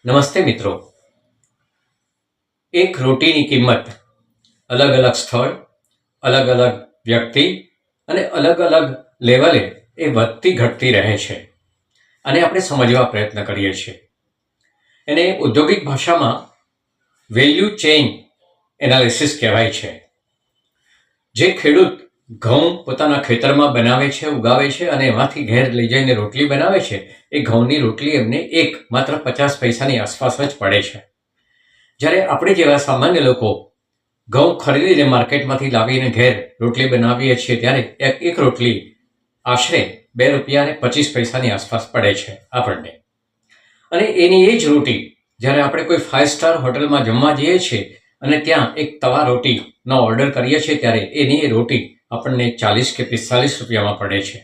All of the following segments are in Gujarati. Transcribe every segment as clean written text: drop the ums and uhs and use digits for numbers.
નમસ્તે મિત્રો. એક રોટીની કિંમત અલગ અલગ સ્થળ, અલગ અલગ વ્યક્તિ અને અલગ અલગ લેવલે એ વધતી ઘટતી રહે છે અને આપણે સમજવા પ્રયત્ન કરીએ છીએ. એને ઔદ્યોગિક ભાષામાં વેલ્યુ ચેઇન એનાલિસિસ કહેવાય છે. જે ખેડૂત ઘઉં પોતાના ખેતરમાં બનાવે છે, ઉગાવે છે અને એમાંથી ઘેર લઈ જઈને રોટલી બનાવે છે, એ ઘઉંની રોટલી એમને માત્ર 50 પૈસાની આસપાસ જ પડે છે. જ્યારે આપણે જેવા સામાન્ય લોકો ઘઉં ખરીદીને માર્કેટમાંથી લાવીને ઘેર રોટલી બનાવીએ છીએ ત્યારે એક રોટલી આશરે ₹2.25 આસપાસ પડે છે આપણને. અને એની એ જ રોટી જ્યારે આપણે કોઈ 5 સ્ટાર હોટલમાં જમવા જઈએ છીએ અને ત્યાં એક તવા રોટીનો ઓર્ડર કરીએ છીએ ત્યારે એની એ રોટી આપણને 40 કે 45 રૂપિયામાં પડે છે.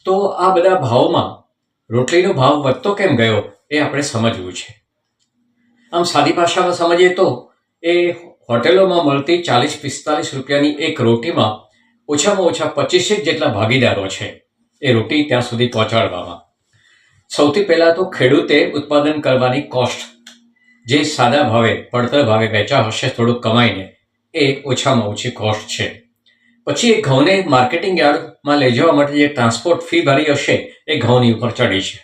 તો આ બધા ભાવમાં રોટલીનો ભાવ વધતો કેમ ગયો એ આપણે સમજવું છે. આમ સાદી ભાષામાં સમજીએ તો એ હોટેલોમાં મળતી 40-45 રૂપિયાની એક રોટીમાં ઓછામાં ઓછા 25 જેટલા ભાગીદારો છે એ રોટી ત્યાં સુધી પહોંચાડવામાં. સૌથી પહેલાં તો ખેડૂતે ઉત્પાદન કરવાની કોસ્ટ, જે સાદા ભાવે પડતર ભાવે વેચા હશે થોડુંક કમાઈને, એ ઓછામાં ઓછી કોસ્ટ છે. પછી એ ઘઉંને માર્કેટિંગ યાર્ડમાં લઈ જવા માટે જે ટ્રાન્સપોર્ટ ફી ભરી હશે એ ઘઉંની ઉપર ચડી છે.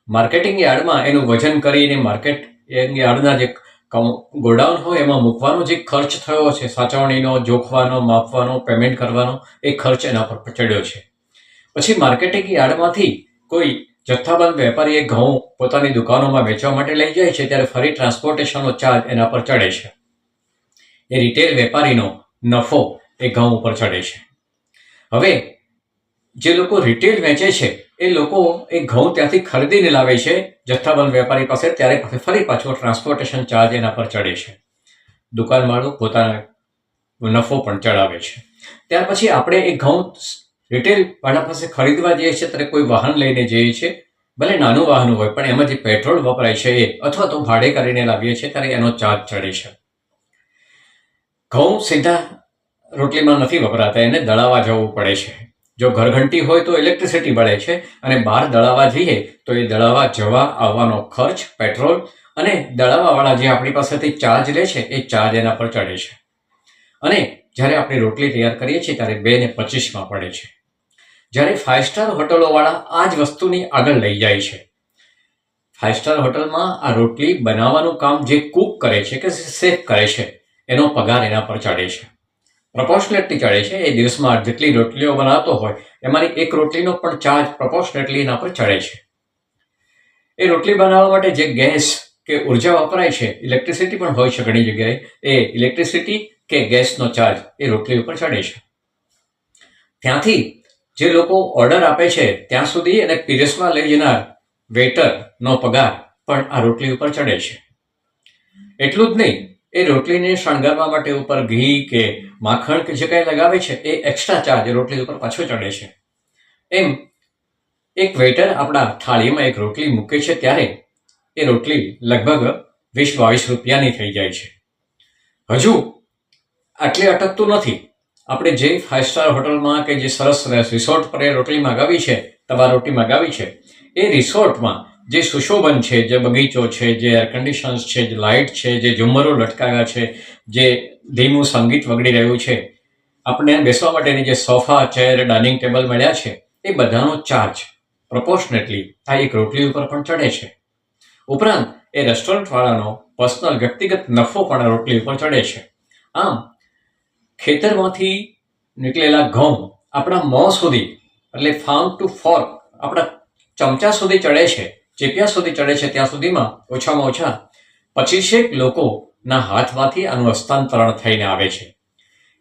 માર્કેટિંગ યાર્ડમાં એનું વજન કરીને માર્કેટિંગ યાર્ડના જે ગોડાઉન હોય એમાં મૂકવાનો જે ખર્ચ થયો છે, સાચવણીનો, જોખવાનો, માપવાનો, પેમેન્ટ કરવાનો, એ ખર્ચ એના પર ચડ્યો છે. પછી માર્કેટિંગ યાર્ડમાંથી કોઈ જથ્થાબંધ વેપારી એ ઘઉં પોતાની દુકાનોમાં વેચવા માટે લઈ જાય છે ત્યારે ફરી ટ્રાન્સપોર્ટેશનનો ચાર્જ એના પર ચડે છે. એ રિટેલ વેપારીનો નફો એ ઘઉં ઉપર ચડે છે. હવે જે લોકો રિટેલ વેચે છે એ લોકો એ ઘઉં ત્યાંથી ખરીદીને લાવે છે જથ્થાબંધ વેપારી પાસે, ત્યારે ફરી પાછો ટ્રાન્સપોર્ટેશન ચાર્જ એના પર ચડે છે. દુકાનવાળો પોતાનો નફો પણ ચડાવે છે. ત્યાર પછી આપણે એ ઘઉં રિટેલ વાળા પાસે ખરીદવા જઈએ છીએ ત્યારે કોઈ વાહન લઈને જઈએ છીએ, ભલે નાનું વાહન હોય પણ એમાં જે પેટ્રોલ વપરાય છે એ, અથવા તો ભાડે કરીને લાવીએ છીએ ત્યારે એનો ચાર્જ ચડે છે. ઘઉં સીધા રોટલીમાં નથી વપરાતા, એને દળાવા જવું પડે છે. જો ઘરઘંટી હોય તો ઇલેક્ટ્રિસિટી બળે છે અને બહાર દળાવા જઈએ તો એ દળાવા જવા આવવાનો ખર્ચ, પેટ્રોલ અને દળાવાવાળા જે આપણી પાસેથી ચાર્જ લે છે એ ચાર્જ એના પર ચડે છે. અને જ્યારે આપણે રોટલી તૈયાર કરીએ છીએ ત્યારે ₹2.25 પડે છે. જ્યારે 5 સ્ટાર હોટલોવાળા આ જ વસ્તુની આગળ લઈ જાય છે. 5 સ્ટાર હોટલમાં આ રોટલી બનાવવાનું કામ જે કુક કરે છે કે શેફ કરે છે એનો પગાર એના પર ચડે છે. પ્રપોર્શનેટલી ચડે છે. એ દિવસમાં જેટલી રોટલીઓ બનાવતો હોય એમાંની એક રોટલીનો પણ ચાર્જ પ્રપોર્શનેટલી એના પર ચડે છે. એ રોટલી બનાવવા માટે જે ગેસ કે ઉર્જા વપરાય છે, ઇલેક્ટ્રિસિટી પણ હોય છે ઘણી જગ્યાએ, એ ઇલેક્ટ્રિસિટી કે ગેસનો ચાર્જ એ રોટલી ઉપર ચડે છે. ત્યાંથી જે લોકો ઓર્ડર આપે છે ત્યાં સુધી અને પીરસવા લઈ જનાર વેઇટરનો પગાર પણ આ રોટલી ઉપર ચડે છે. એટલું જ નહીં, એ રોટલીને શણગારવા માટે ઉપર ઘી કે માખણ કે જે કંઈ લગાવે છે એ એક્સ્ટ્રા ચાર્જ રોટલી ઉપર પાછો ચડે છે. એમ એક વેઇટર આપણા થાળીમાં એક રોટલી મૂકે છે ત્યારે એ રોટલી લગભગ 20-22 રૂપિયાની થઈ જાય છે. હજુ આટલે અટકતું નથી. આપણે જે 5 સ્ટાર હોટલમાં કે જે સરસ રિસોર્ટ પર એ રોટલી મગાવી છે, તવા રોટી મગાવી છે, એ રિસોર્ટમાં જે સુશોભન છે, જે બગીચો છે, જે એર કન્ડિશન્સ છે, જે લાઇટ છે, જે ઝુમ્મરો લટકાવ્યા છે, જે ધીમું સંગીત વગડી રહ્યું છે, આપણે બેસવા માટેની જે સોફા, ચેર, ડાઇનિંગ ટેબલ મળ્યા છે, એ બધાનો ચાર્જ પ્રપોર્શનેટલી આ એક રોટલી ઉપર પણ ચડે છે. ઉપરાંત એ રેસ્ટોરન્ટવાળાનો પર્સનલ વ્યક્તિગત નફો પણ આ રોટલી ઉપર ચડે છે. આમ ખેતરમાંથી નીકળેલા ઘઉં આપણા મોં સુધી, એટલે ફાર્મ ટુ ફોર્ક, આપણા ચમચા સુધી ચડે છે, ચેપિયા સુધી ચડે છે, ત્યાં સુધીમાં ઓછામાં ઓછા 25 લોકોના હાથમાંથી આનું હસ્તાંતરણ થઈને આવે છે.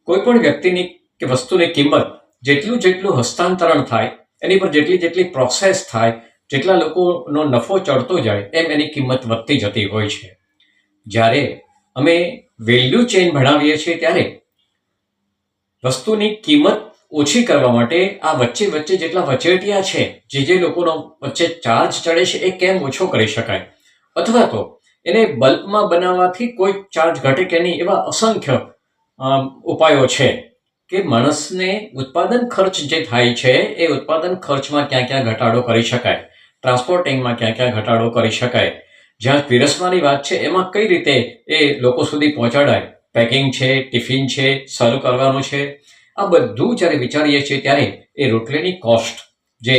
કોઈ પણ વ્યક્તિની કે વસ્તુની કિંમત જેટલું હસ્તાંતરણ થાય, એની પર જેટલી પ્રોસેસ થાય, જેટલા લોકોનો નફો ચડતો જાય એમ એની કિંમત વધતી જતી હોય છે. જ્યારે અમે વેલ્યુ ચેઇન ભણાવીએ છીએ ત્યારે વસ્તુની કિંમત ઓછી કરવા માટે આ વચ્ચે જેટલા વચેટિયા છે, જે લોકોનો વચ્ચે ચાર્જ ચડે છે, એ કેમ ઓછો કરી શકાય, અથવા તો એને બલ્કમાં બનાવવાથી કોઈ ચાર્જ ઘટે કે નહીં, એવા અસંખ્ય ઉપાયો છે કે માણસને ઉત્પાદન ખર્ચ જે થાય છે એ ઉત્પાદન ખર્ચમાં ક્યાં ઘટાડો કરી શકાય, ટ્રાન્સપોર્ટિંગમાં ક્યાં ઘટાડો કરી શકાય, જ્યાં પીરસવાની વાત છે એમાં કઈ રીતે એ લોકો સુધી પહોંચાડાય, પેકિંગ છે, ટિફિન છે, સર્વ કરવાનું છે, આ બધું જ્યારે વિચારીએ છીએ ત્યારે એ રોટલીની કોસ્ટ જે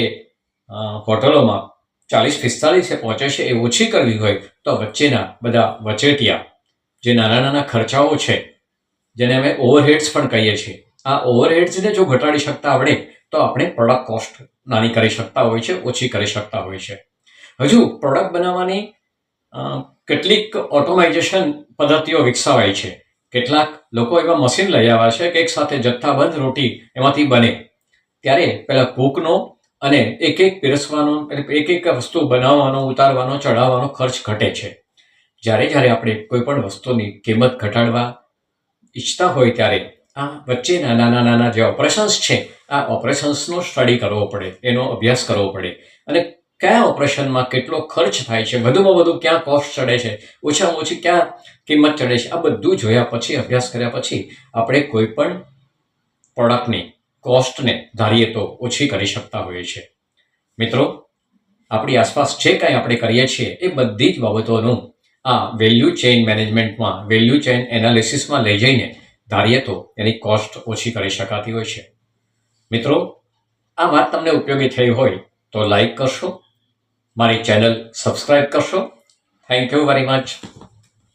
હોટલોમાં 40-45 પહોંચે છે એ ઓછી કરવી હોય તો વચ્ચેના બધા વચેટિયા જે નાના નાના ખર્ચાઓ છે જેને અમે ઓવરહેડ્સ પણ કહીએ છીએ, આ ઓવરહેડ્સને જો ઘટાડી શકતા આવડે તો આપણે પ્રોડક્ટ કોસ્ટ નાની કરી શકતા હોય છે, ઓછી કરી શકતા હોય છે. હજુ પ્રોડક્ટ બનાવવાની કેટલીક ઓટોમાઇઝેશન પદ્ધતિઓ વિકસાવાય છે. કેટલાક લોકો એવા મશીન લઈ આવ્યા છે કે એક સાથે જથ્થાબંધ રોટી એમાંથી બને. ત્યારે પેલા કૂકનો અને એક એક પીરસવાનો, એક એક વસ્તુ બનાવવાનો, ઉતારવાનો, ચડાવવાનો ખર્ચ ઘટે છે. જ્યારે આપણે કોઈ પણ વસ્તુની કિંમત ઘટાડવા ઈચ્છતા હોય ત્યારે આ વચ્ચેના નાના નાના જે ઓપરેશન્સ છે આ ઓપરેશન્સનો સ્ટડી કરવો પડે, એનો અભ્યાસ કરવો પડે અને કયા ઓપરેશનમાં કેટલો ખર્ચ થાય છે, વધુમાં વધુ ક્યાં કોસ્ટ ચડે છે, ઓછામાં ઓછી ક્યાં કિંમત ચડે છે, આ બધું જોયા પછી, અભ્યાસ કર્યા પછી આપણે કોઈ પણ પ્રોડક્ટની કોસ્ટને ધારીએ તો ઓછી કરી શકતા હોઈએ છીએ. મિત્રો, આપણી આસપાસ જે કાંઈ આપણે કરીએ છીએ એ બધી જ બાબતોનું આ વેલ્યુ ચેઇન મેનેજમેન્ટમાં, વેલ્યુ ચેઇન એનાલિસિસમાં લઈ જઈને ધારીએ તો એની કોસ્ટ ઓછી કરી શકાતી હોય છે. મિત્રો, આ વાત તમને ઉપયોગી થઈ હોય તો લાઈક કરશો, મારી ચેનલ સબસ્ક્રાઈબ કરશો. Thank you very much.